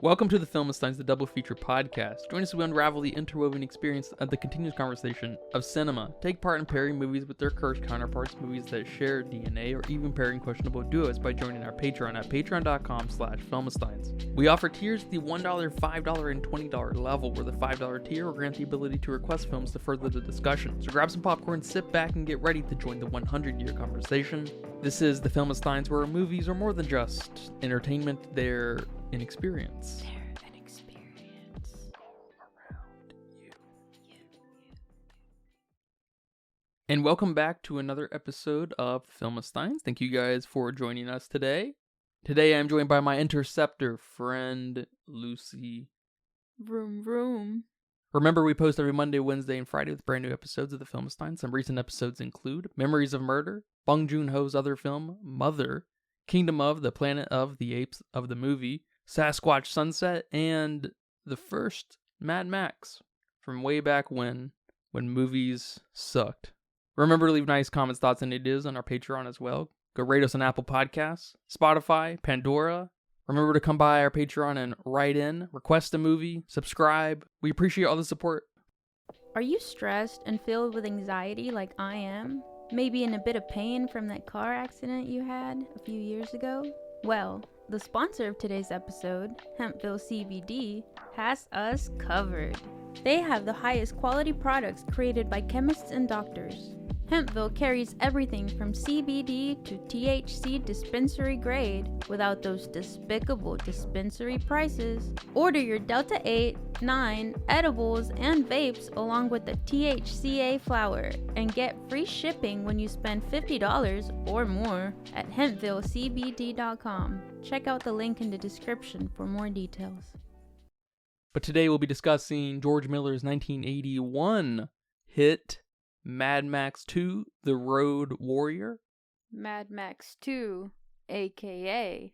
Welcome to the Filmistines, the double feature podcast. Join us as we unravel the interwoven experience of the continuous conversation of cinema. Take part in pairing movies with their cursed counterparts, movies that share DNA, or even pairing questionable duos by joining our Patreon at patreon.com/filmistines. We offer tiers at the $1, $5, and $20 level, where the $5 tier will grant the ability to request films to further the discussion. So grab some popcorn, sit back, and get ready to join the 100-year conversation. This is the Filmistines, where movies are more than just entertainment, they're an experience. They're an experience Around you. And welcome back to another episode of Filmistines. Thank you guys for joining us today. Today I'm joined by my interceptor friend, Lucy. Vroom vroom. Remember, we post every Monday, Wednesday, and Friday with brand new episodes of the Filmistines. Some recent episodes include Memories of Murder, Bong Joon-ho's other film, Mother, Kingdom of the Planet of the Apes of the movie, Sasquatch Sunset, and the first Mad Max from way back when movies sucked. Remember to leave nice comments, thoughts, and ideas on our Patreon as well. Go rate us on Apple Podcasts, Spotify, Pandora. Remember to come by our Patreon and write in, request a movie, subscribe. We appreciate all the support. Are you stressed and filled with anxiety like I am? Maybe in a bit of pain from that car accident you had a few years ago? Well, the sponsor of today's episode, Hempville CBD, has us covered. They have the highest quality products created by chemists and doctors. Hempville carries everything from CBD to THC dispensary grade without those despicable dispensary prices. Order your Delta 8, 9 edibles and vapes along with the THCA flower and get free shipping when you spend $50 or more at hempvillecbd.com. Check out the link in the description for more details. But today we'll be discussing George Miller's 1981 hit Mad Max 2, The Road Warrior. Mad Max 2, aka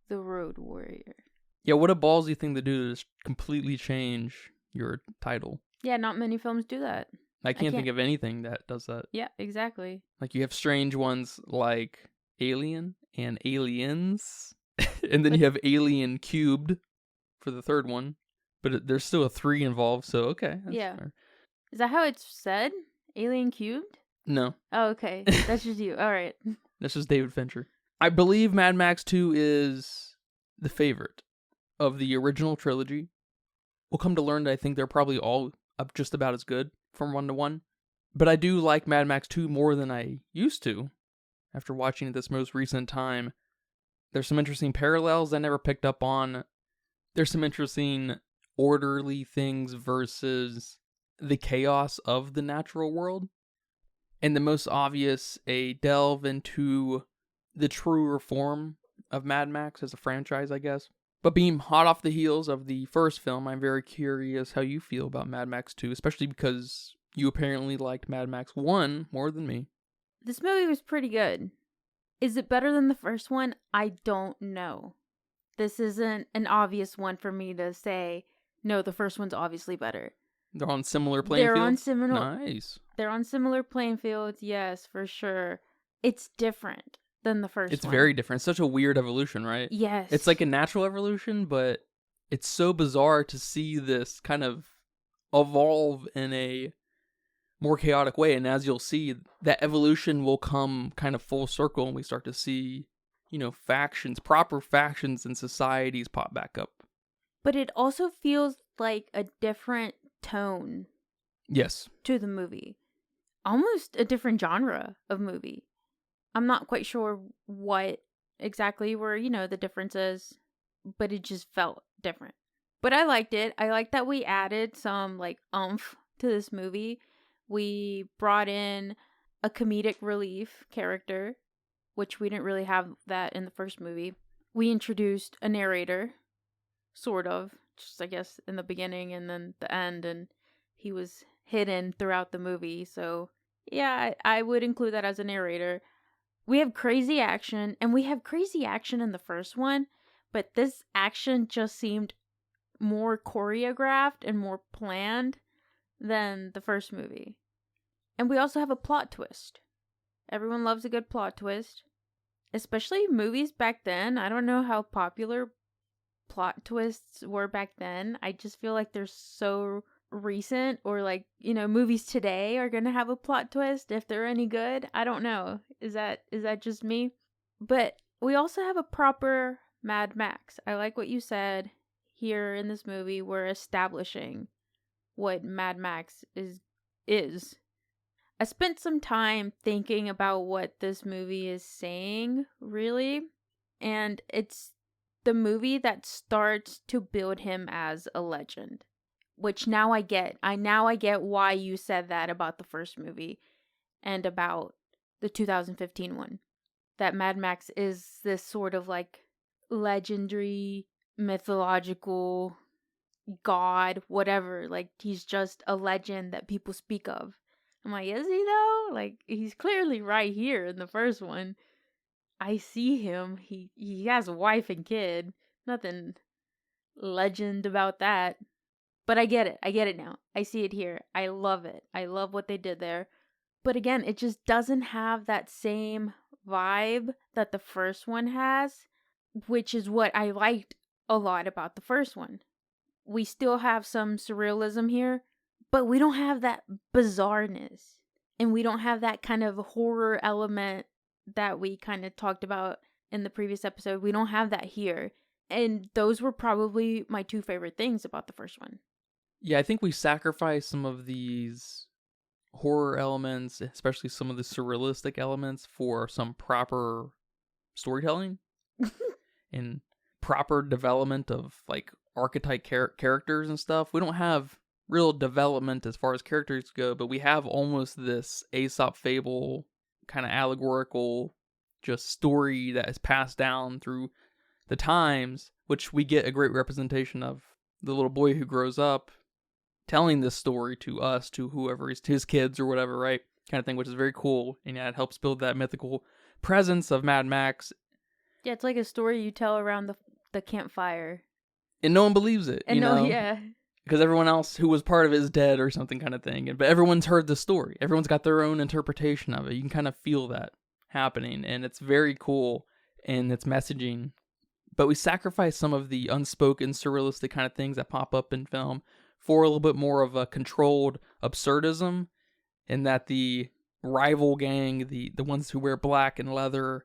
The Road Warrior. Yeah, what a ballsy thing to do to just completely change your title. Yeah, not many films do that. I can't think of anything that does that. Yeah, exactly. Like, you have strange ones like Alien and Aliens, and then you have Alien Cubed for the third one, but there's still a 3 involved, so okay. That's fair. Is that how it's said? Alien Cubed? No. Oh, okay. That's just you. All right. That's just David Fincher. I believe Mad Max 2 is the favorite of the original trilogy. We'll come to learn that I think they're probably all up just about as good from 1 to 1. But I do like Mad Max 2 more than I used to after watching it this most recent time. There's some interesting parallels I never picked up on. There's some interesting orderly things versus the chaos of the natural world. And the most obvious, a delve into the truer form of Mad Max as a franchise, I guess. But being hot off the heels of the first film, I'm very curious how you feel about Mad Max 2, especially because you apparently liked Mad Max 1 more than me. This movie was pretty good. Is it better than the first one? I don't know. This isn't an obvious one for me to say, no, the first one's obviously better. They're on similar playing fields? Nice. They're on similar playing fields, yes, for sure. It's different than the first one. It's very different. It's such a weird evolution, right? Yes. It's like a natural evolution, but it's so bizarre to see this kind of evolve in a more chaotic way. And as you'll see, that evolution will come kind of full circle and we start to see, factions, proper factions and societies pop back up. But it also feels like a different tone. Yes. To the movie. Almost a different genre of movie. I'm not quite sure what exactly were, the differences, but it just felt different. But I liked it. I liked that we added some, oomph to this movie. We brought in a comedic relief character, which we didn't really have that in the first movie. We introduced a narrator, sort of, just I guess in the beginning and then the end, and he was hidden throughout the movie. So yeah, I would include that as a narrator. We have crazy action, and we have crazy action in the first one, but this action just seemed more choreographed and more planned than the first movie. And we also have a plot twist. Everyone loves a good plot twist. Especially movies back then. I don't know how popular plot twists were back then. I just feel like they're so recent, or like, movies today are gonna have a plot twist if they're any good. I don't know. Is that just me? But we also have a proper Mad Max. I like what you said here in this movie. We're establishing what Mad Max is. I spent some time thinking about what this movie is saying, really, and it's the movie that starts to build him as a legend, which now I get. I get why you said that about the first movie and about the 2015 one. That Mad Max is this sort of like legendary, mythological god, whatever. Like, he's just a legend that people speak of. I'm like, is he though? Like, he's clearly right here in the first one. I see him. He has a wife and kid. Nothing legend about that. But I get it. I get it now. I see it here. I love it. I love what they did there. But again, it just doesn't have that same vibe that the first one has, which is what I liked a lot about the first one. We still have some surrealism here, but we don't have that bizarreness. And we don't have that kind of horror element that we kind of talked about in the previous episode. We don't have that here. And those were probably my two favorite things about the first one. Yeah, I think we sacrificed some of these horror elements, especially some of the surrealistic elements, for some proper storytelling and proper development of like archetype characters and stuff. We don't have real development as far as characters go, but we have almost this Aesop fable kind of allegorical just story that is passed down through the times, which we get a great representation of the little boy who grows up telling this story to us, to whoever is his kids or whatever, right? Kind of thing, which is very cool. And yeah, it helps build that mythical presence of Mad Max. Yeah, it's like a story you tell around the campfire. And no one believes it, and you know? Yeah. Because everyone else who was part of it is dead or something kind of thing. But everyone's heard the story. Everyone's got their own interpretation of it. You can kind of feel that happening. And it's very cool in its messaging. But we sacrifice some of the unspoken surrealistic kind of things that pop up in film for a little bit more of a controlled absurdism, in that the rival gang, the ones who wear black and leather,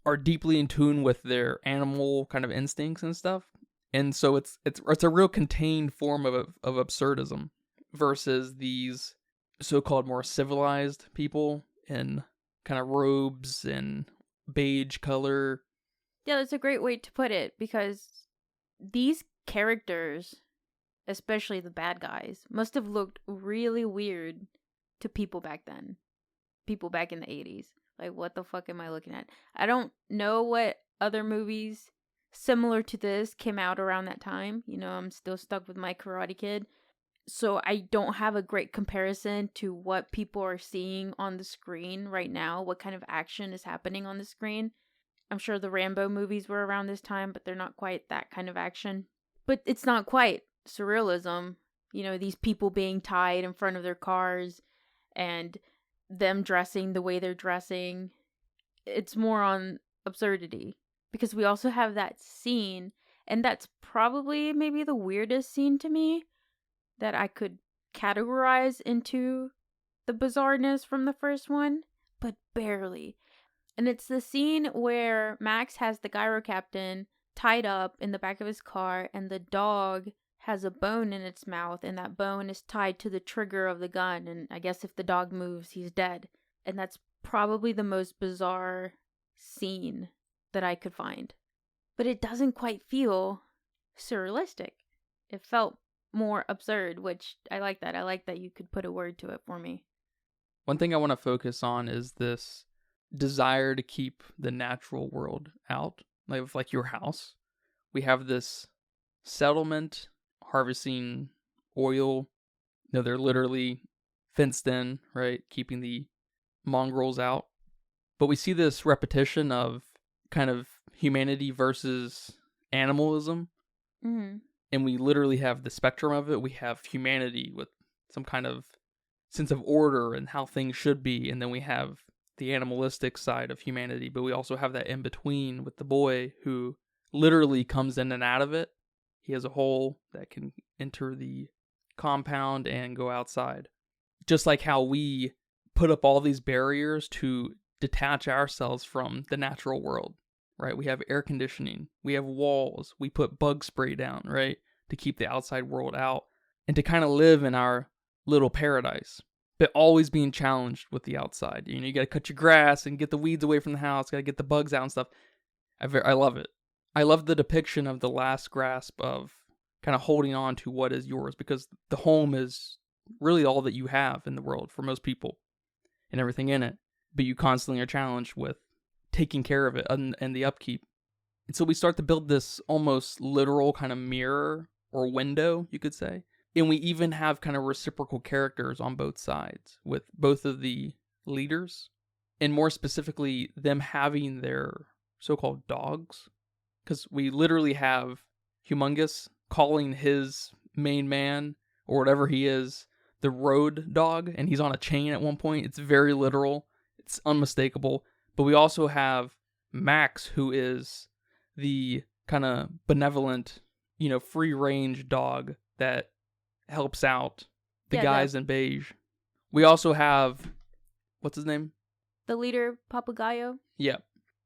are deeply in tune with their animal kind of instincts and stuff. And so it's a real contained form of absurdism versus these so-called more civilized people in kind of robes and beige color. Yeah, that's a great way to put it, because these characters, especially the bad guys, must have looked really weird to people back then. People back in the 80s. Like, what the fuck am I looking at? I don't know what other movies similar to this came out around that time. You know, I'm still stuck with my Karate Kid. So I don't have a great comparison to what people are seeing on the screen right now. What kind of action is happening on the screen. I'm sure the Rambo movies were around this time, but they're not quite that kind of action. But it's not quite surrealism. You know, these people being tied in front of their cars and them dressing the way they're dressing. It's more on absurdity. Because we also have that scene, and that's probably maybe the weirdest scene to me that I could categorize into the bizarreness from the first one, but barely. And it's the scene where Max has the Gyro Captain tied up in the back of his car, and the dog has a bone in its mouth, and that bone is tied to the trigger of the gun, and I guess if the dog moves, he's dead. And that's probably the most bizarre scene that I could find. But it doesn't quite feel surrealistic. It felt more absurd, which I like that. I like that you could put a word to it for me. One thing I want to focus on is this desire to keep the natural world out. Like your house. We have this settlement harvesting oil. You know, they're literally fenced in, right? Keeping the mongrels out. But we see this repetition of kind of humanity versus animalism. Mm-hmm. And we literally have the spectrum of it. We have humanity with some kind of sense of order and how things should be. And then we have the animalistic side of humanity. But we also have that in between with the boy who literally comes in and out of it. He has a hole that can enter the compound and go outside. Just like how we put up all these barriers to detach ourselves from the natural world, right? We have air conditioning, we have walls, we put bug spray down, right? To keep the outside world out and to kind of live in our little paradise, but always being challenged with the outside. You got to cut your grass and get the weeds away from the house, got to get the bugs out and stuff. I love it. I love the depiction of the last grasp of kind of holding on to what is yours, because the home is really all that you have in the world for most people and everything in it. But you constantly are challenged with taking care of it and the upkeep. And so we start to build this almost literal kind of mirror or window, you could say. And we even have kind of reciprocal characters on both sides, with both of the leaders, and more specifically, them having their so-called dogs. Because we literally have Humongous calling his main man, or whatever he is, the road dog, and he's on a chain at one point. It's very literal. It's unmistakable. But we also have Max, who is the kind of benevolent, free-range dog that helps out the guys in beige. We also have, what's his name? The leader, Papagayo. Yeah.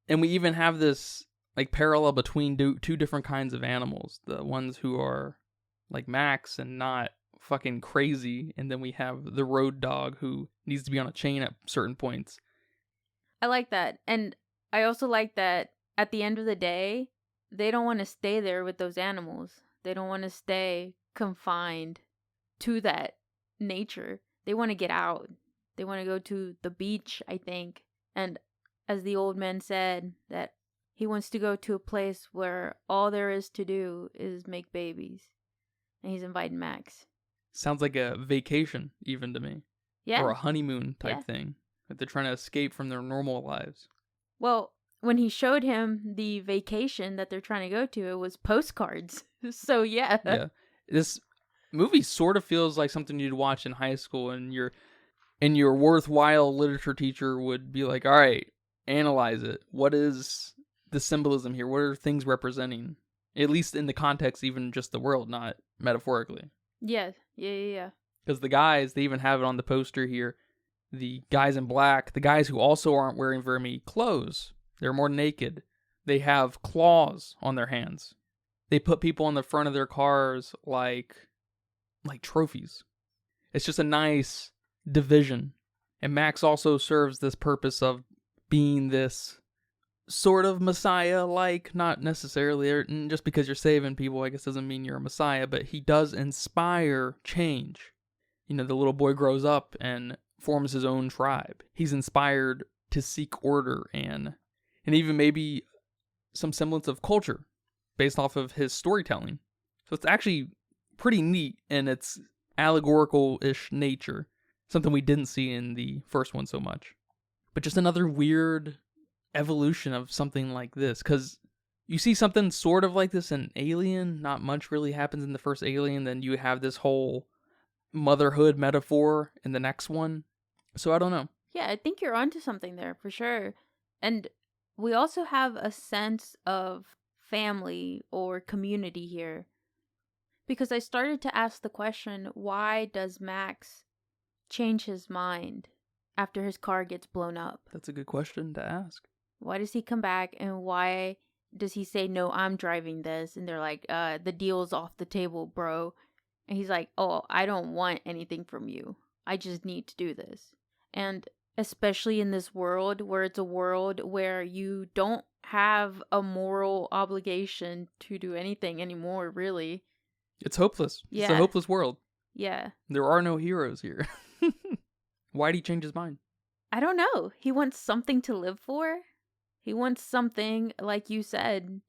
And we even have this like parallel between two different kinds of animals. The ones who are like Max and not fucking crazy. And then we have the road dog who needs to be on a chain at certain points. I like that. And I also like that at the end of the day, they don't want to stay there with those animals. They don't want to stay confined to that nature. They want to get out. They want to go to the beach, I think. And as the old man said, that he wants to go to a place where all there is to do is make babies. And he's inviting Max. Sounds like a vacation, even to me. Yeah. Or a honeymoon type thing. Like they're trying to escape from their normal lives. Well, when he showed him the vacation that they're trying to go to, it was postcards. So, yeah. Yeah. This movie sort of feels like something you'd watch in high school, and your worthwhile literature teacher would be like, all right, analyze it. What is the symbolism here? What are things representing? At least in the context, even just the world, not metaphorically. Yeah. Because the guys, they even have it on the poster here. The guys in black, the guys who also aren't wearing very many clothes. They're more naked. They have claws on their hands. They put people on the front of their cars like trophies. It's just a nice division. And Max also serves this purpose of being this sort of messiah-like, not necessarily, just because you're saving people, I guess doesn't mean you're a messiah, but he does inspire change. The little boy grows up and forms his own tribe. He's inspired to seek order and even maybe some semblance of culture based off of his storytelling. So it's actually pretty neat in its allegorical-ish nature. Something we didn't see in the first one so much. But just another weird evolution of something like this. Because you see something sort of like this in Alien. Not much really happens in the first Alien. Then you have this whole motherhood metaphor in the next one. So I don't know. Yeah, I think you're onto something there for sure. And we also have a sense of family or community here. Because I started to ask the question, why does Max change his mind after his car gets blown up? That's a good question to ask. Why does he come back, and why does he say, no, I'm driving this? And they're like, the deal's off the table, bro. And he's like, oh, I don't want anything from you. I just need to do this. And especially in this world where it's a world where you don't have a moral obligation to do anything anymore, really. It's hopeless. Yeah. It's a hopeless world. Yeah. There are no heroes here. Why'd he change his mind? I don't know. He wants something to live for. He wants something, like you said.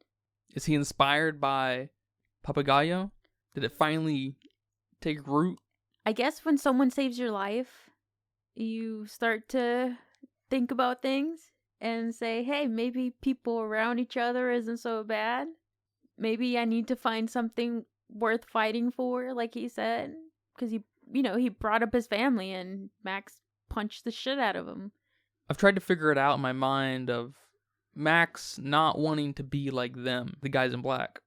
Is he inspired by Papagayo? Did it finally take root? I guess when someone saves your life, you start to think about things and say, hey, maybe people around each other isn't so bad. Maybe I need to find something worth fighting for, like he said. Because he brought up his family and Max punched the shit out of him. I've tried to figure it out in my mind of Max not wanting to be like them, the guys in black,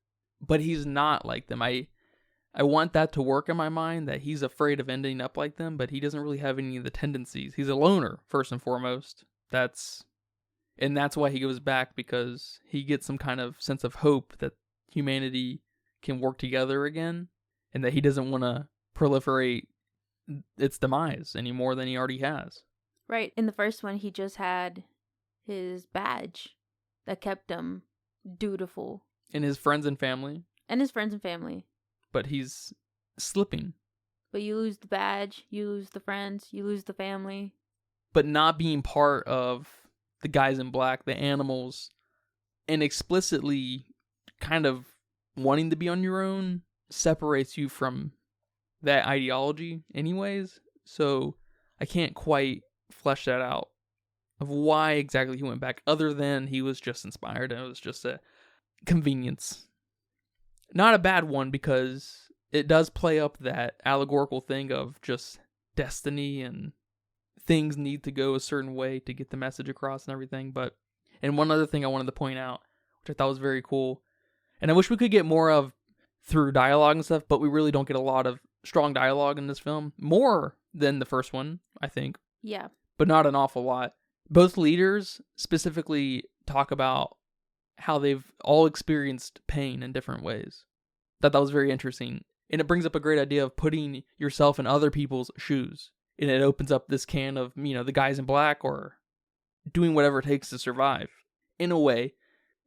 but he's not like them. I want that to work in my mind, that he's afraid of ending up like them, but he doesn't really have any of the tendencies. He's a loner, first and foremost. That's why he goes back, because he gets some kind of sense of hope that humanity can work together again, and that he doesn't want to proliferate its demise any more than he already has. Right. In the first one, he just had his badge that kept him dutiful. And his friends and family. But he's slipping. But you lose the badge, you lose the friends, you lose the family. But not being part of the guys in black, the animals, and explicitly kind of wanting to be on your own separates you from that ideology anyways. So I can't quite flesh that out of why exactly he went back, other than he was just inspired and it was just a convenience. Not a bad one, because it does play up that allegorical thing of just destiny and things need to go a certain way to get the message across and everything. And one other thing I wanted to point out, which I thought was very cool, and I wish we could get more of through dialogue and stuff, but we really don't get a lot of strong dialogue in this film. More than the first one, I think. Yeah. But not an awful lot. Both leaders specifically talk about how they've all experienced pain in different ways. Thought that was very interesting. And it brings up a great idea of putting yourself in other people's shoes. And it opens up this can of, the guys in black, or doing whatever it takes to survive. In a way.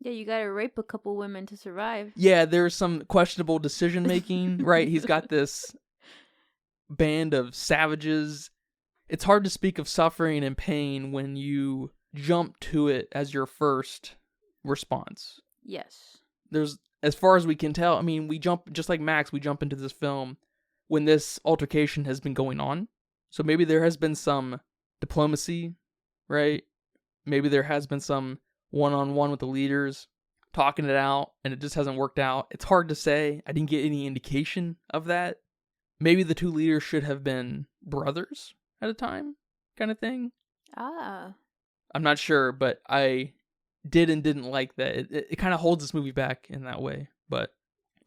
Yeah, you gotta rape a couple women to survive. Yeah, there's some questionable decision making, right? He's got this band of savages. It's hard to speak of suffering and pain when you jump to it as your first response. Yes. There's, as far as we can tell, we jump, just like Max, we jump into this film when this altercation has been going on. So maybe there has been some diplomacy, right? Maybe there has been some one-on-one with the leaders, talking it out, and it just hasn't worked out. It's hard to say. I didn't get any indication of that. Maybe the two leaders should have been brothers at a time, kind of thing. I'm not sure, but I did and didn't like that. It kind of holds this movie back in that way. But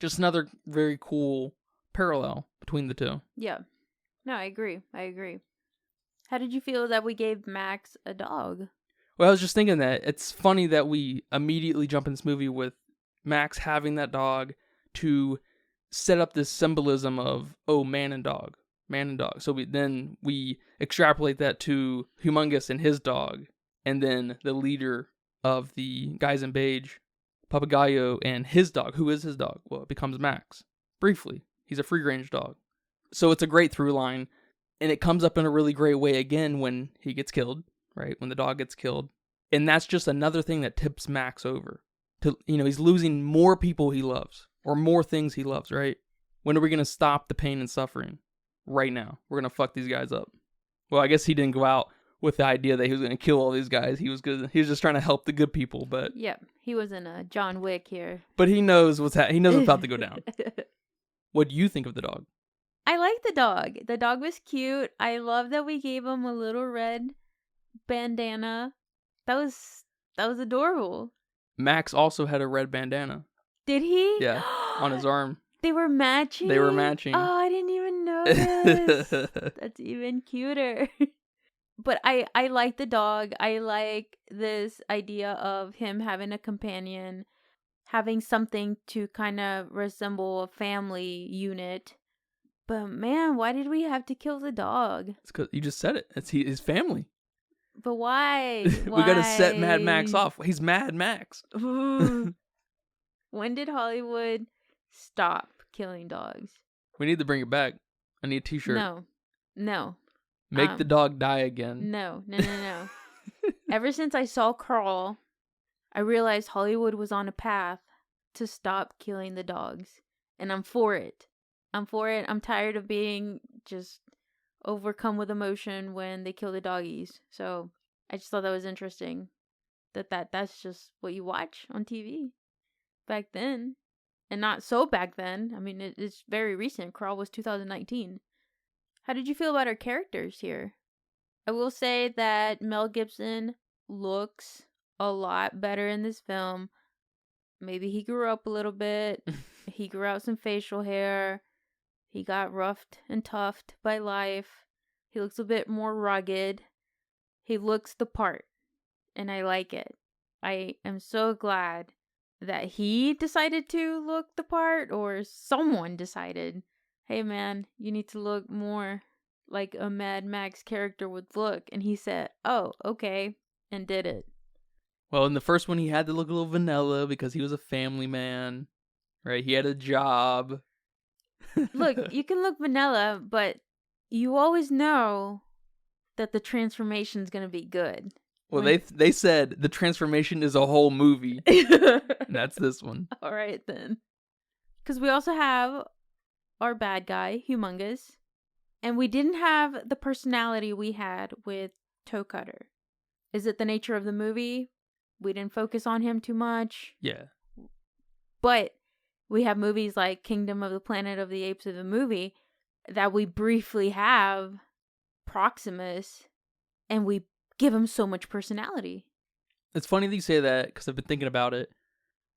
just another very cool parallel between the two. Yeah. No, I agree. How did you feel that we gave Max a dog? Well, I was just thinking that it's funny that we immediately jump in this movie with Max having that dog to set up this symbolism of, man and dog. So we extrapolate that to Humongous and his dog, and then the leader of the guys in beige, Papagayo, and his dog. Who is his dog? Well, it becomes Max. Briefly, he's a free-range dog. So it's a great through line, and it comes up in a really great way again when he gets killed, right? When the dog gets killed. And that's just another thing that tips Max over. He's losing more people he loves, or more things he loves, right? When are we going to stop the pain and suffering? Right now. We're going to fuck these guys up. Well, I guess he didn't go out with the idea that he was going to kill all these guys. He was just trying to help the good people, but... Yeah, he wasn't a John Wick here. But he knows he knows what's about to go down. What do you think of the dog? I like the dog. The dog was cute. I love that we gave him a little red bandana. That was adorable. Max also had a red bandana. Did he? Yeah, on his arm. They were matching? Oh, I didn't even notice. That's even cuter. But I like the dog. I like this idea of him having a companion, having something to kind of resemble a family unit. But man, why did we have to kill the dog? It's because you just said it. It's his family. But why? We gotta set Mad Max off. He's Mad Max. When did Hollywood stop killing dogs? We need to bring it back. I need a t-shirt. No. Make the dog die again. No. Ever since I saw Crawl, I realized Hollywood was on a path to stop killing the dogs. And I'm for it. I'm tired of being just overcome with emotion when they kill the doggies. So I just thought that was interesting. That's just what you watch on TV back then. And not so back then. I mean, it's very recent. Crawl was 2019. How did you feel about our characters here? I will say that Mel Gibson looks a lot better in this film. Maybe he grew up a little bit. He grew out some facial hair. He got roughed and toughed by life. He looks a bit more rugged. He looks the part, and I like it. I am so glad that he decided to look the part, or someone decided, hey man, you need to look more like a Mad Max character would look. And he said, oh, okay, and did it. Well, in the first one, he had to look a little vanilla because he was a family man, right? He had a job. Look, you can look vanilla, but you always know that the transformation's gonna be good. Well, they said the transformation is a whole movie. And that's this one. All right, then. Because we also have our bad guy, Humongous. And we didn't have the personality we had with Toe Cutter. Is it the nature of the movie? We didn't focus on him too much. Yeah. But we have movies like Kingdom of the Planet of the Apes of the movie that we briefly have Proximus, and we give him so much personality. It's funny that you say that because I've been thinking about it.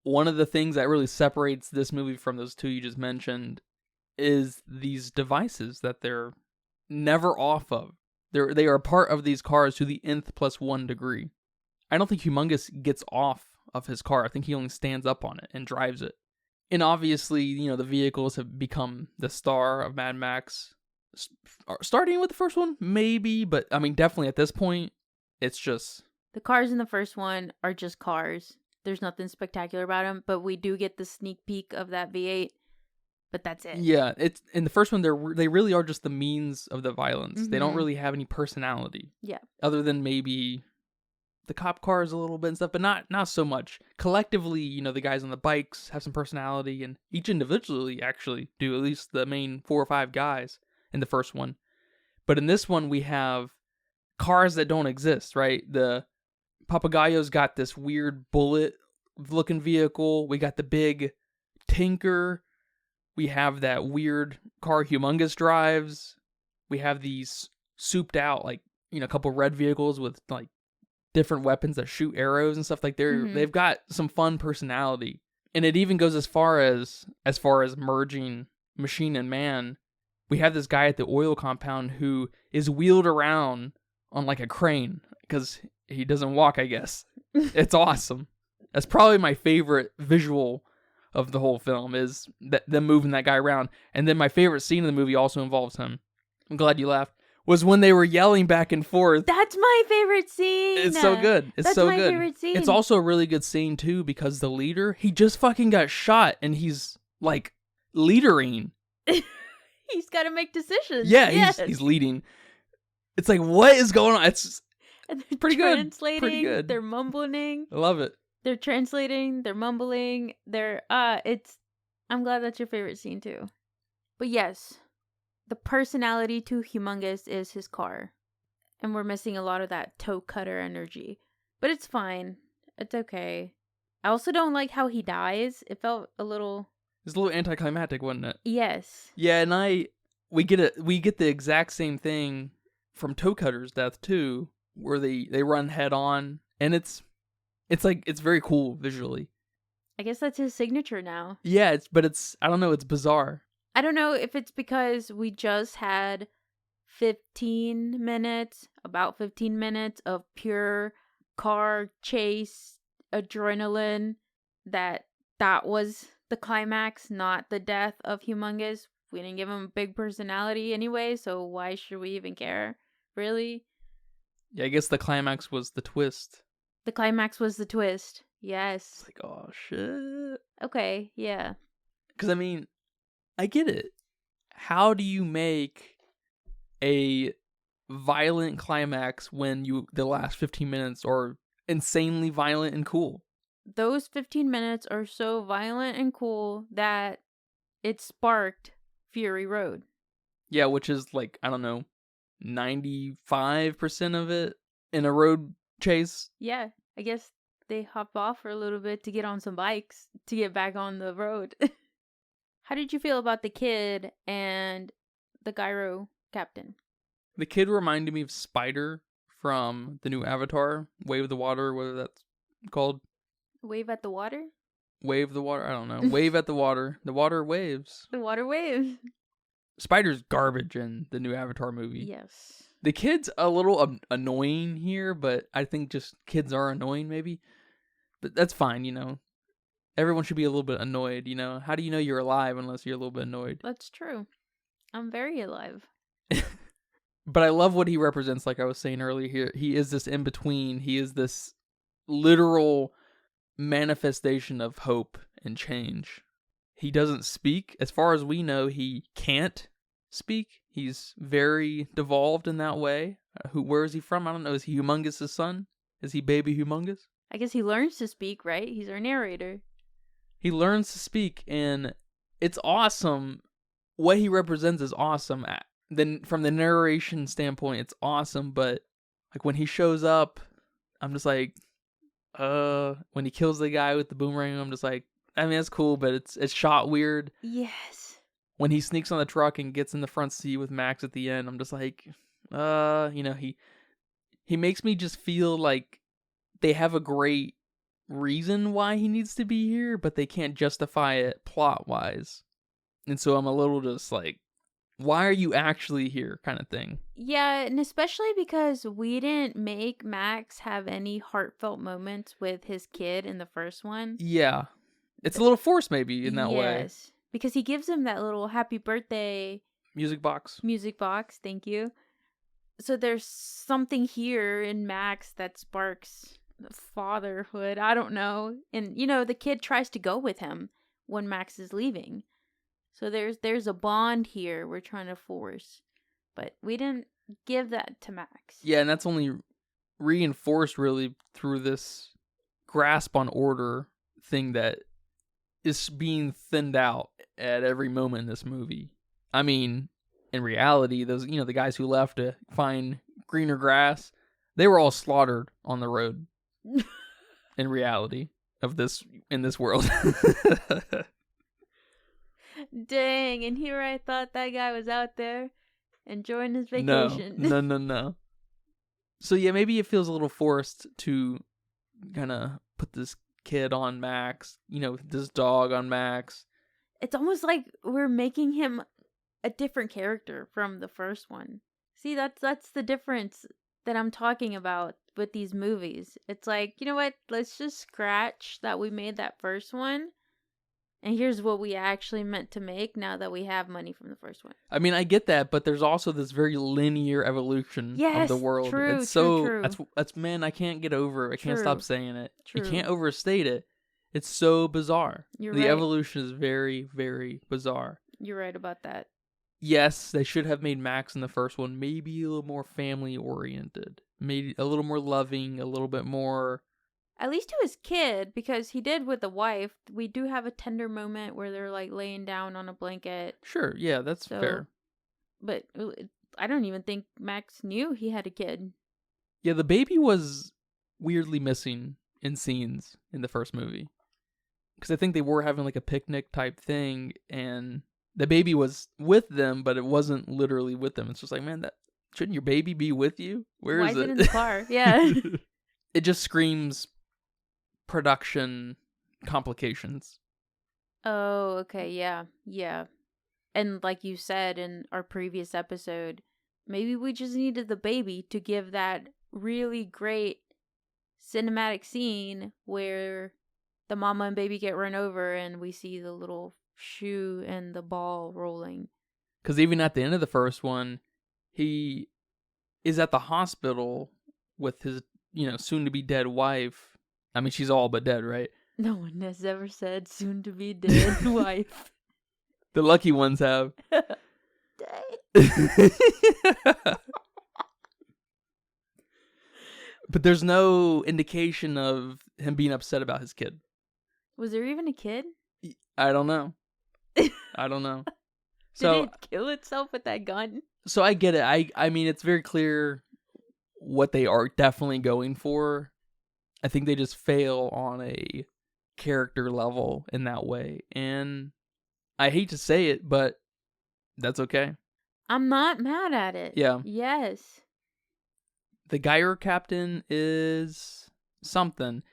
One of the things that really separates this movie from those two you just mentioned is these devices that they're never off of. They are a part of these cars to the nth plus 1 degree. I don't think Humongous gets off of his car. I think he only stands up on it and drives it. And obviously, the vehicles have become the star of Mad Max. Starting with the first one, maybe, but I mean, definitely at this point, it's just... The cars in the first one are just cars. There's nothing spectacular about them, but we do get the sneak peek of that V8, but that's it. Yeah, it's in the first one, they really are just the means of the violence. They don't really have any personality. Yeah. Other than maybe the cop cars a little bit and stuff, but not so much. Collectively, the guys on the bikes have some personality, and each individually actually do, at least the main 4 or 5 guys in the first one. But in this one, we have cars that don't exist, right? The Papagayo's got this weird bullet-looking vehicle. We got the big Tinker. We have that weird car Humongous drives. We have these souped out, a couple red vehicles with, different weapons that shoot arrows and stuff. They've got some fun personality. And it even goes as far as merging machine and man. We have this guy at the oil compound who is wheeled around on a crane because he doesn't walk, I guess. It's awesome. That's probably my favorite visual of the whole film, is them moving that guy around. And then my favorite scene in the movie also involves him. I'm glad you laughed. Was when they were yelling back and forth. That's my favorite scene. It's so good. It's so good. That's my favorite scene. It's also a really good scene too because the leader, he just fucking got shot and he's leadering. He's got to make decisions. Yeah, he's leading. It's what is going on? It's pretty good. Translating. Pretty good. They're mumbling. I love it. They're translating. They're mumbling. I'm glad that's your favorite scene too. But yes, the personality to Humongous is his car. And we're missing a lot of that Toe Cutter energy. But it's fine. It's okay. I also don't like how he dies. It felt a little... It's a little anticlimactic, wasn't it? Yes. Yeah, and we get the exact same thing from Toe Cutter's death too, where they run head on, and it's very cool visually. I guess that's his signature now. Yeah, I don't know, it's bizarre. I don't know if it's because we just had about 15 minutes of pure car chase adrenaline, that was the climax, not the death of Humongous. We didn't give him a big personality anyway, so why should we even care? Really? Yeah, I guess the climax was the twist. The climax was the twist. Yes. It's oh shit. Okay, yeah. Because I mean, I get it. How do you make a violent climax when the last 15 minutes are insanely violent and cool? Those 15 minutes are so violent and cool that it sparked Fury Road. Yeah, which is I don't know, 95% of it in a road chase. Yeah, I guess they hop off for a little bit to get on some bikes to get back on the road. How did you feel about the kid and the Gyro Captain? The kid reminded me of Spider from the new Avatar, Wave of the Water, whatever that's called. Wave at the Water? wave the water. I don't know. Wave at the water. The water waves. The water waves. Spider's garbage in the new Avatar movie. Yes. The kid's a little annoying here, but I think just kids are annoying maybe. But that's fine, you know. Everyone should be a little bit annoyed, you know. How do you know you're alive unless you're a little bit annoyed? That's true. I'm very alive. But I love what he represents, like I was saying earlier. He is this in-between. He is this literal manifestation of hope and change. He doesn't speak. As far as we know, he can't speak. He's very devolved in that way. Where is he from? I don't know. Is he Humongous' son? Is he baby Humongous? I guess he learns to speak, right? He's our narrator. He learns to speak, and it's awesome. What he represents is awesome. Then from the narration standpoint, it's awesome, but like when he shows up, I'm just like, when he kills the guy with the boomerang, I'm just like, I mean, that's cool, but it's shot weird. Yes. When he sneaks on the truck and gets in the front seat with Max at the end, I'm just like, you know, he makes me just feel like they have a great reason why he needs to be here, but they can't justify it plot-wise. And so I'm a little just like, why are you actually here kind of thing. Yeah, and especially because we didn't make Max have any heartfelt moments with his kid in the first one. Yeah. It's a little forced maybe in that way. Yes, because he gives him that little happy birthday Music box. Thank you. So there's something here in Max that sparks fatherhood. I don't know. And, you know, the kid tries to go with him when Max is leaving. So there's a bond here we're trying to force. But we didn't give that to Max. Yeah, and that's only reinforced really through this grasp on order thing that is being thinned out at every moment in this movie. I mean, in reality, those, you know, the guys who left to find greener grass, they were all slaughtered on the road. In reality of this, in this world. Dang, and here I thought that guy was out there enjoying his vacation. No. So yeah, maybe it feels a little forced to kind of put this kid on Max, you know, this dog on Max. It's almost like we're making him a different character from the first one. See, that's the difference that I'm talking about with these movies. It's like, you know what? Let's just scratch that we made that first one. And here's what we actually meant to make now that we have money from the first one. I mean, I get that, but there's also this very linear evolution of the world. True, it's so true. That's man, I can't get over. I can't stop saying it. True. You can't overstate it. It's so bizarre. You're the right. evolution is very, very bizarre. You're right about that. Yes, they should have made Max in the first one maybe a little more family oriented. Maybe a little more loving, a little bit more. At least to his kid, because he did with the wife. We do have a tender moment where they're like laying down on a blanket. Sure, yeah, that's fair. But I don't even think Max knew he had a kid. Yeah, the baby was weirdly missing in scenes in the first movie. Because I think they were having like a picnic type thing, and the baby was with them, but it wasn't literally with them. It's just like, man, shouldn't your baby be with you? Why is it in the car? Yeah. It just screams production complications. Oh, okay, yeah. And like you said in our previous episode, maybe we just needed the baby to give that really great cinematic scene where the mama and baby get run over and we see the little shoe and the ball rolling. Because even at the end of the first one, he is at the hospital with his, soon-to-be dead wife. I mean, she's all but dead, right? No one has ever said soon-to-be dead wife. The lucky ones have. But there's no indication of him being upset about his kid. Was there even a kid? I don't know. Did So it kill itself with that gun? So I get it. I mean, it's very clear what they are definitely going for. I think they just fail on a character level in that way. And I hate to say it, but that's okay. I'm not mad at it. Yeah. Yes. The Gyro Captain is something.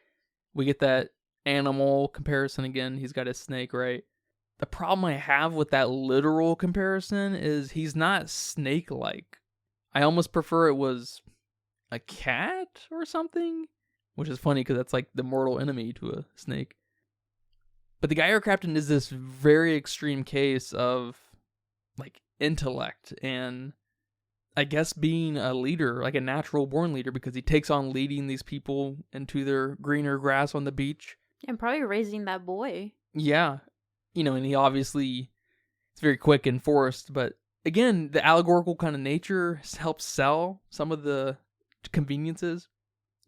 We get that animal comparison again. He's got his snake, right? The problem I have with that literal comparison is he's not snake-like. I almost prefer it was a cat or something, which is funny because that's like the mortal enemy to a snake. But the Gyro Captain is this very extreme case of like intellect and I guess being a leader, like a natural born leader, because he takes on leading these people into their greener grass on the beach. And probably raising that boy. Yeah. And he obviously, it's very quick and forced, but again, the allegorical kind of nature helps sell some of the conveniences.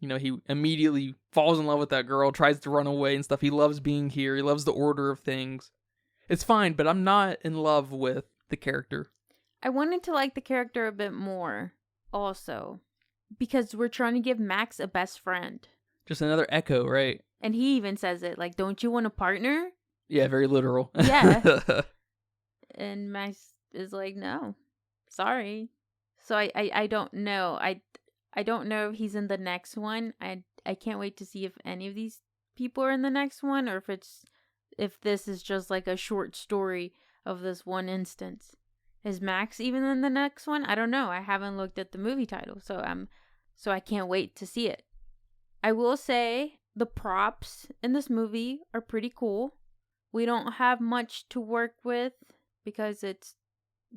He immediately falls in love with that girl, tries to run away and stuff. He loves being here. He loves the order of things. It's fine, but I'm not in love with the character. I wanted to like the character a bit more also because we're trying to give Max a best friend. Just another echo, right? And he even says it, like, don't you want a partner? Yeah, very literal. Yeah. And Max is like, no, sorry. So I don't know. I don't know if he's in the next one. I can't wait to see if any of these people are in the next one or if this is just like a short story of this one instance. Is Max even in the next one? I don't know. I haven't looked at the movie title, so I can't wait to see it. I will say the props in this movie are pretty cool. We don't have much to work with because it's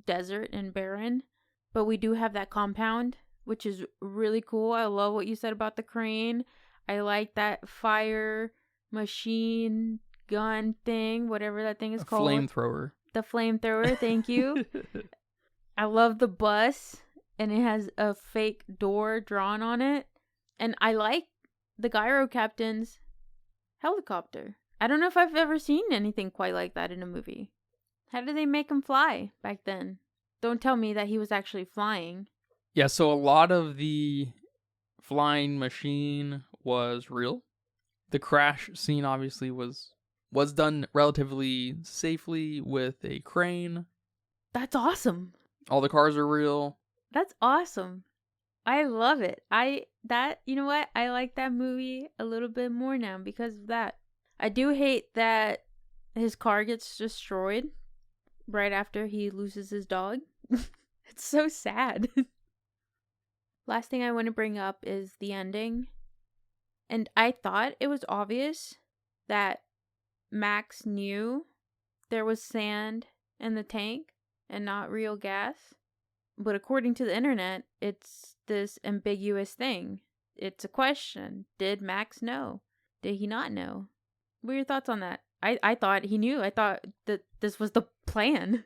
desert and barren, but we do have that compound, which is really cool. I love what you said about the crane. I like that fire machine gun thing, whatever that thing is called. Flamethrower. The flamethrower, thank you. I love the bus, and it has a fake door drawn on it. And I like the Gyro Captain's helicopter. I don't know if I've ever seen anything quite like that in a movie. How did they make him fly back then? Don't tell me that he was actually flying. Yeah, so a lot of the flying machine was real. The crash scene obviously was done relatively safely with a crane. That's awesome. All the cars are real. That's awesome. I love it. You know what? I like that movie a little bit more now because of that. I do hate that his car gets destroyed right after he loses his dog. It's so sad. Last thing I want to bring up is the ending. And I thought it was obvious that Max knew there was sand in the tank and not real gas. But according to the internet, it's this ambiguous thing. It's a question. Did Max know? Did he not know? What are your thoughts on that? I thought he knew. I thought that this was the plan.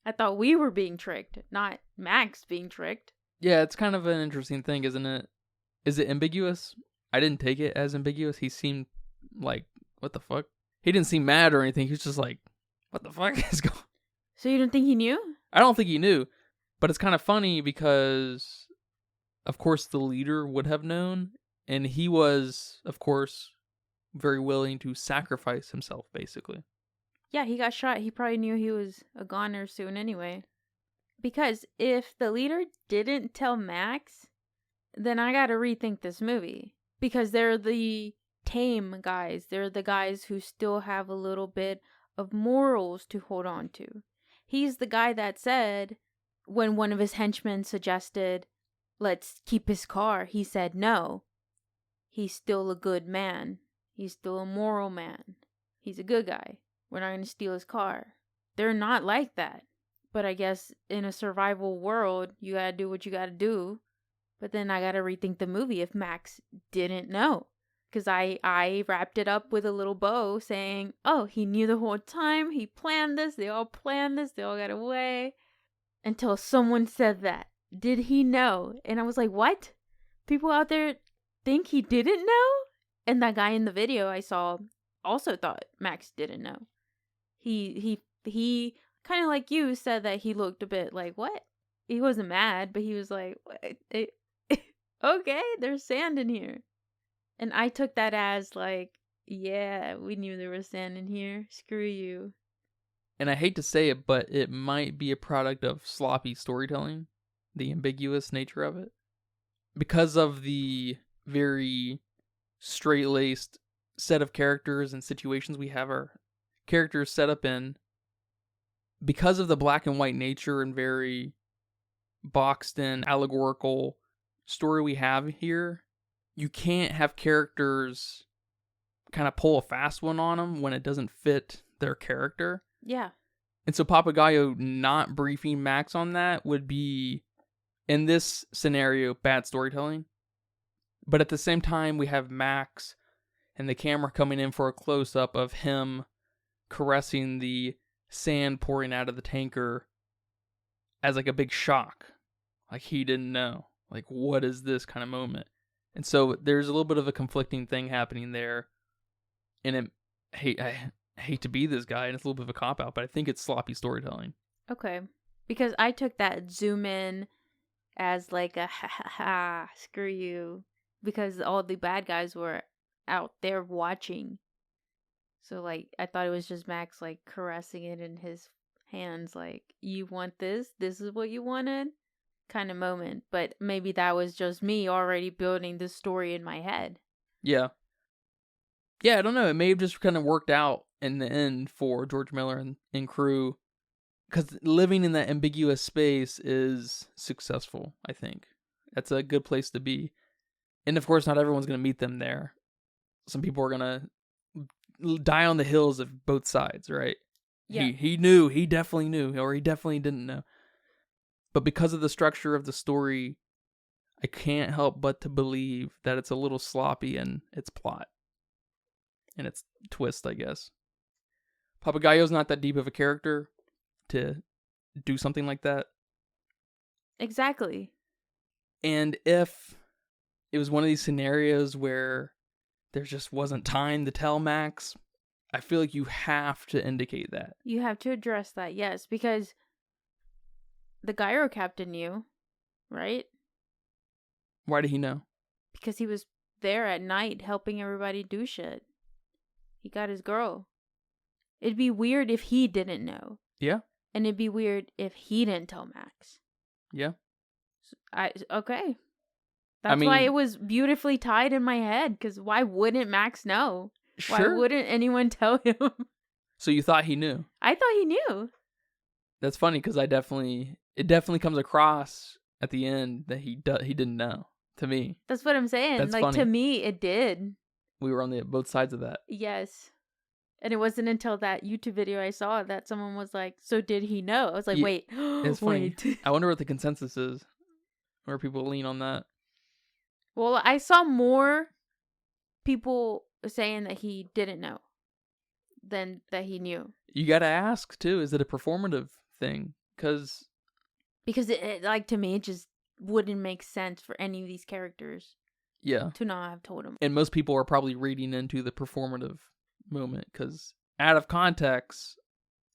I thought we were being tricked, not Max being tricked. Yeah, it's kind of an interesting thing, isn't it? Is it ambiguous? I didn't take it as ambiguous. He seemed like, what the fuck? He didn't seem mad or anything. He was just like, what the fuck is going on? So you don't think he knew? I don't think he knew. But it's kind of funny because, of course, the leader would have known. And he was, of course, very willing to sacrifice himself, basically. Yeah, he got shot. He probably knew he was a goner soon anyway. Because if the leader didn't tell Max, then I gotta rethink this movie. Because they're the tame guys. They're the guys who still have a little bit of morals to hold on to. He's the guy that said, when one of his henchmen suggested, let's keep his car, he said no. He's still a good man. He's still a moral man. He's a good guy. We're not going to steal his car. They're not like that. But I guess in a survival world, you gotta do what you gotta do. But then I gotta rethink the movie if Max didn't know. Because I wrapped it up with a little bow saying, oh, he knew the whole time. He planned this. They all planned this. They all got away. Until someone said that. Did he know? And I was like, what? People out there think he didn't know? And that guy in the video I saw also thought Max didn't know. He kind of like you said that he looked a bit like, what? He wasn't mad, but he was like, what? Okay, there's sand in here. And I took that as like, yeah, we knew there was sand in here. Screw you. And I hate to say it, but it might be a product of sloppy storytelling, the ambiguous nature of it. Because of the very straight-laced set of characters and situations we have our characters set up in, because of the black and white nature and very boxed in allegorical story we have here, you can't have characters kind of pull a fast one on them when it doesn't fit their character. Yeah. And so Papagayo not briefing Max on that would be, in this scenario, bad storytelling. But at the same time, we have Max and the camera coming in for a close-up of him caressing the sand pouring out of the tanker as like a big shock. Like he didn't know. Like, what is this kind of moment? And so there's a little bit of a conflicting thing happening there. And I hate to be this guy, and it's a little bit of a cop-out, but I think it's sloppy storytelling. Okay. Because I took that zoom in as like a ha ha ha, screw you. Because all the bad guys were out there watching. So, like, I thought it was just Max, like, caressing it in his hands. Like, you want this? This is what you wanted? Kind of moment. But maybe that was just me already building this story in my head. Yeah. Yeah, I don't know. It may have just kind of worked out in the end for George Miller and crew. Because living in that ambiguous space is successful, I think. That's a good place to be. And of course, not everyone's going to meet them there. Some people are going to die on the hills of both sides, right? Yeah. He knew. He definitely knew. Or he definitely didn't know. But because of the structure of the story, I can't help but to believe that it's a little sloppy in its plot. And its twist, I guess. Papagayo's not that deep of a character to do something like that. Exactly. And if it was one of these scenarios where there just wasn't time to tell Max, I feel like you have to indicate that. You have to address that, yes. Because the Gyro Captain knew, right? Why did he know? Because he was there at night helping everybody do shit. He got his girl. It'd be weird if he didn't know. Yeah. And it'd be weird if he didn't tell Max. Yeah. Okay. That's why it was beautifully tied in my head. Because why wouldn't Max know? Sure. Why wouldn't anyone tell him? So you thought he knew? I thought he knew. That's funny because it definitely comes across at the end that he didn't know. To me. That's what I'm saying. That's like funny. To me, it did. We were on both sides of that. Yes. And it wasn't until that YouTube video I saw that someone was like, so did he know? I was like, wait. It's funny. I wonder what the consensus is. Where people lean on that. Well, I saw more people saying that he didn't know than that he knew. You gotta ask, too, is it a performative thing? Because it, like, to me, it just wouldn't make sense for any of these characters. Yeah. To not have told him. And most people are probably reading into the performative moment because out of context,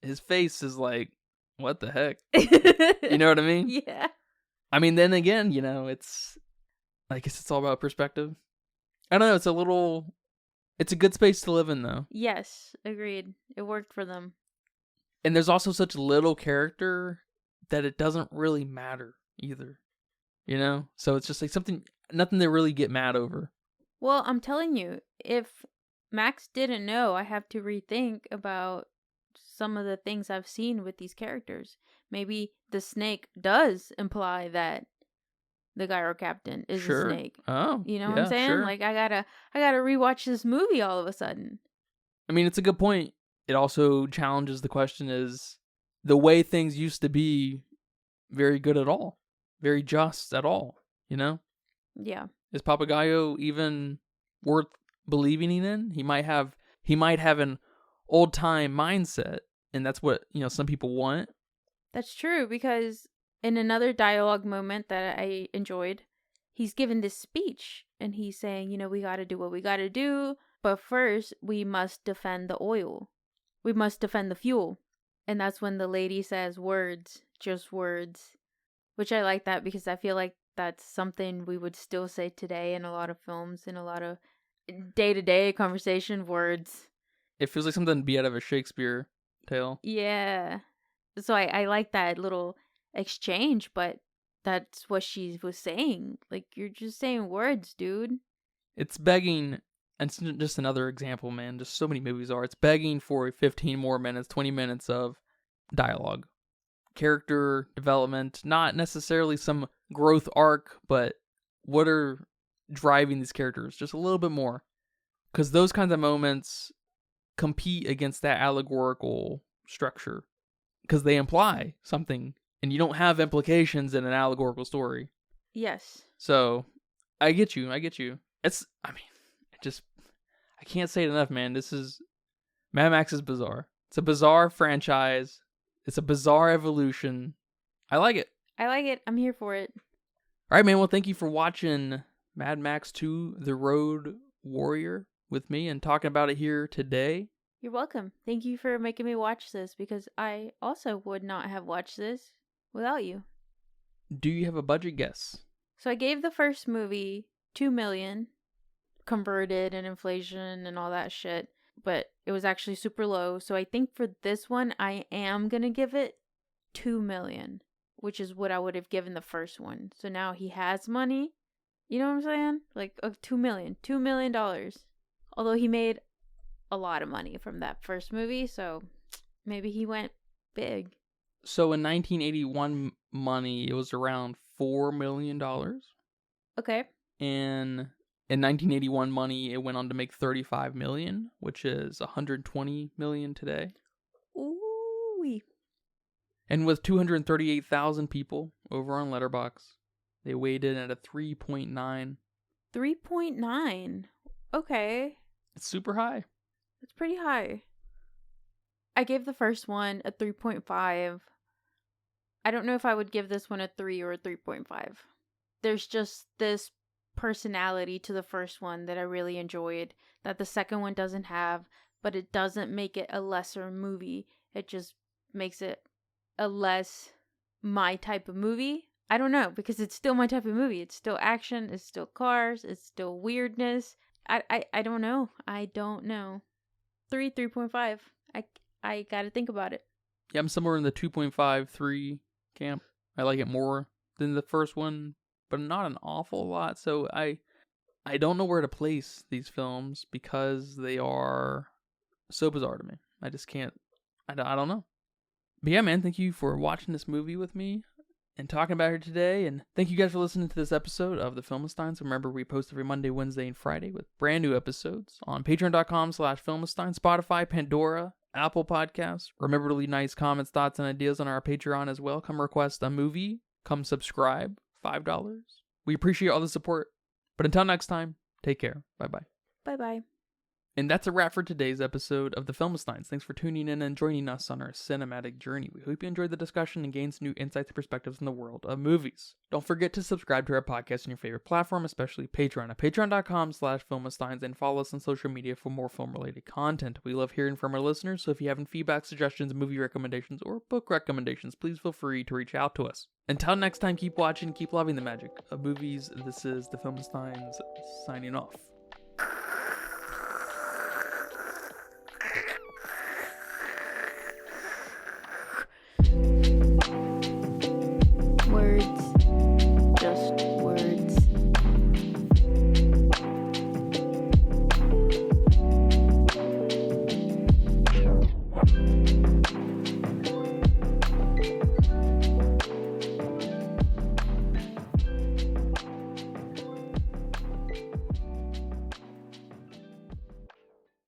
his face is like, what the heck? You know what I mean? Yeah. I mean, then again, it's, I guess it's all about perspective. I don't know. It's a good space to live in, though. Yes, agreed. It worked for them. And there's also such little character that it doesn't really matter either. So it's just like nothing to really get mad over. Well, I'm telling you, if Max didn't know, I have to rethink about some of the things I've seen with these characters. Maybe the snake does imply that the Gyro Captain is a snake. Oh, you know what I'm saying? Sure. Like I gotta rewatch this movie all of a sudden. I mean, it's a good point. It also challenges the question: is the way things used to be very good at all? Very just at all, Yeah. Is Papagayo even worth believing in? He might have an old time mindset, and that's what, some people want. That's true, because in another dialogue moment that I enjoyed, he's given this speech and he's saying, we got to do what we got to do, but first we must defend the oil. We must defend the fuel. And that's when the lady says words, just words. Which I like that because I feel like that's something we would still say today in a lot of films, in a lot of day-to-day conversation, words. It feels like something to be out of a Shakespeare tale. Yeah. So I like that little exchange, but that's what she was saying. Like, you're just saying words, dude. It's begging And it's just another example, man. Just so many movies are. It's begging for 15 more minutes, 20 minutes of dialogue. Character development, not necessarily some growth arc, but what are driving these characters just a little bit more. Because those kinds of moments compete against that allegorical structure. Because they imply something, and you don't have implications in an allegorical story. Yes. So, I get you. I can't say it enough, man. Mad Max is bizarre. It's a bizarre franchise. It's a bizarre evolution. I like it. I'm here for it. All right, man. Well, thank you for watching Mad Max 2: The Road Warrior with me and talking about it here today. You're welcome. Thank you for making me watch this, because I also would not have watched this without you. Do you have a budget guess? So I gave the first movie $2 million, converted and inflation and all that shit, but it was actually super low. So I think for this one, I am gonna give it $2 million, which is what I would have given the first one. So now he has money. You know what I'm saying? Like $2 million. Although he made a lot of money from that first movie, so maybe he went big. So in 1981 money, it was around $4 million. Okay. And in 1981 money, it went on to make $35 million, which is $120 million today. Ooh. And with 238,000 people over on Letterboxd, they weighed in at a 3.9. 3.9. Okay. It's super high. It's pretty high. I gave the first one a 3.5. I don't know if I would give this one a 3 or a 3.5. There's just this personality to the first one that I really enjoyed that the second one doesn't have, but it doesn't make it a lesser movie. It just makes it a less my type of movie. I don't know, because it's still my type of movie. It's still action, it's still cars, it's still weirdness. I don't know. 3.5. I gotta think about it. Yeah, I'm somewhere in the 2.5, 3 camp. I like it more than the first one, but not an awful lot. So I don't know where to place these films because they are so bizarre to me. I just can't. I don't know. But yeah, man, thank you for watching this movie with me and talking about it today. And thank you guys for listening to this episode of The Filmistines. Remember, we post every Monday, Wednesday, and Friday with brand new episodes on patreon.com/Filmistines, Spotify, Pandora, Apple Podcasts. Remember to leave nice comments, thoughts, and ideas on our Patreon as well. Come request a movie. Come subscribe. $5. We appreciate all the support. But until next time, take care. Bye-bye. Bye-bye. And that's a wrap for today's episode of The Filmistines. Thanks for tuning in and joining us on our cinematic journey. We hope you enjoyed the discussion and gained some new insights and perspectives in the world of movies. Don't forget to subscribe to our podcast on your favorite platform, especially Patreon at patreon.com/Filmistines, and follow us on social media for more film-related content. We love hearing from our listeners, so if you have any feedback, suggestions, movie recommendations, or book recommendations, please feel free to reach out to us. Until next time, keep watching, keep loving the magic of movies. This is The Filmistines signing off.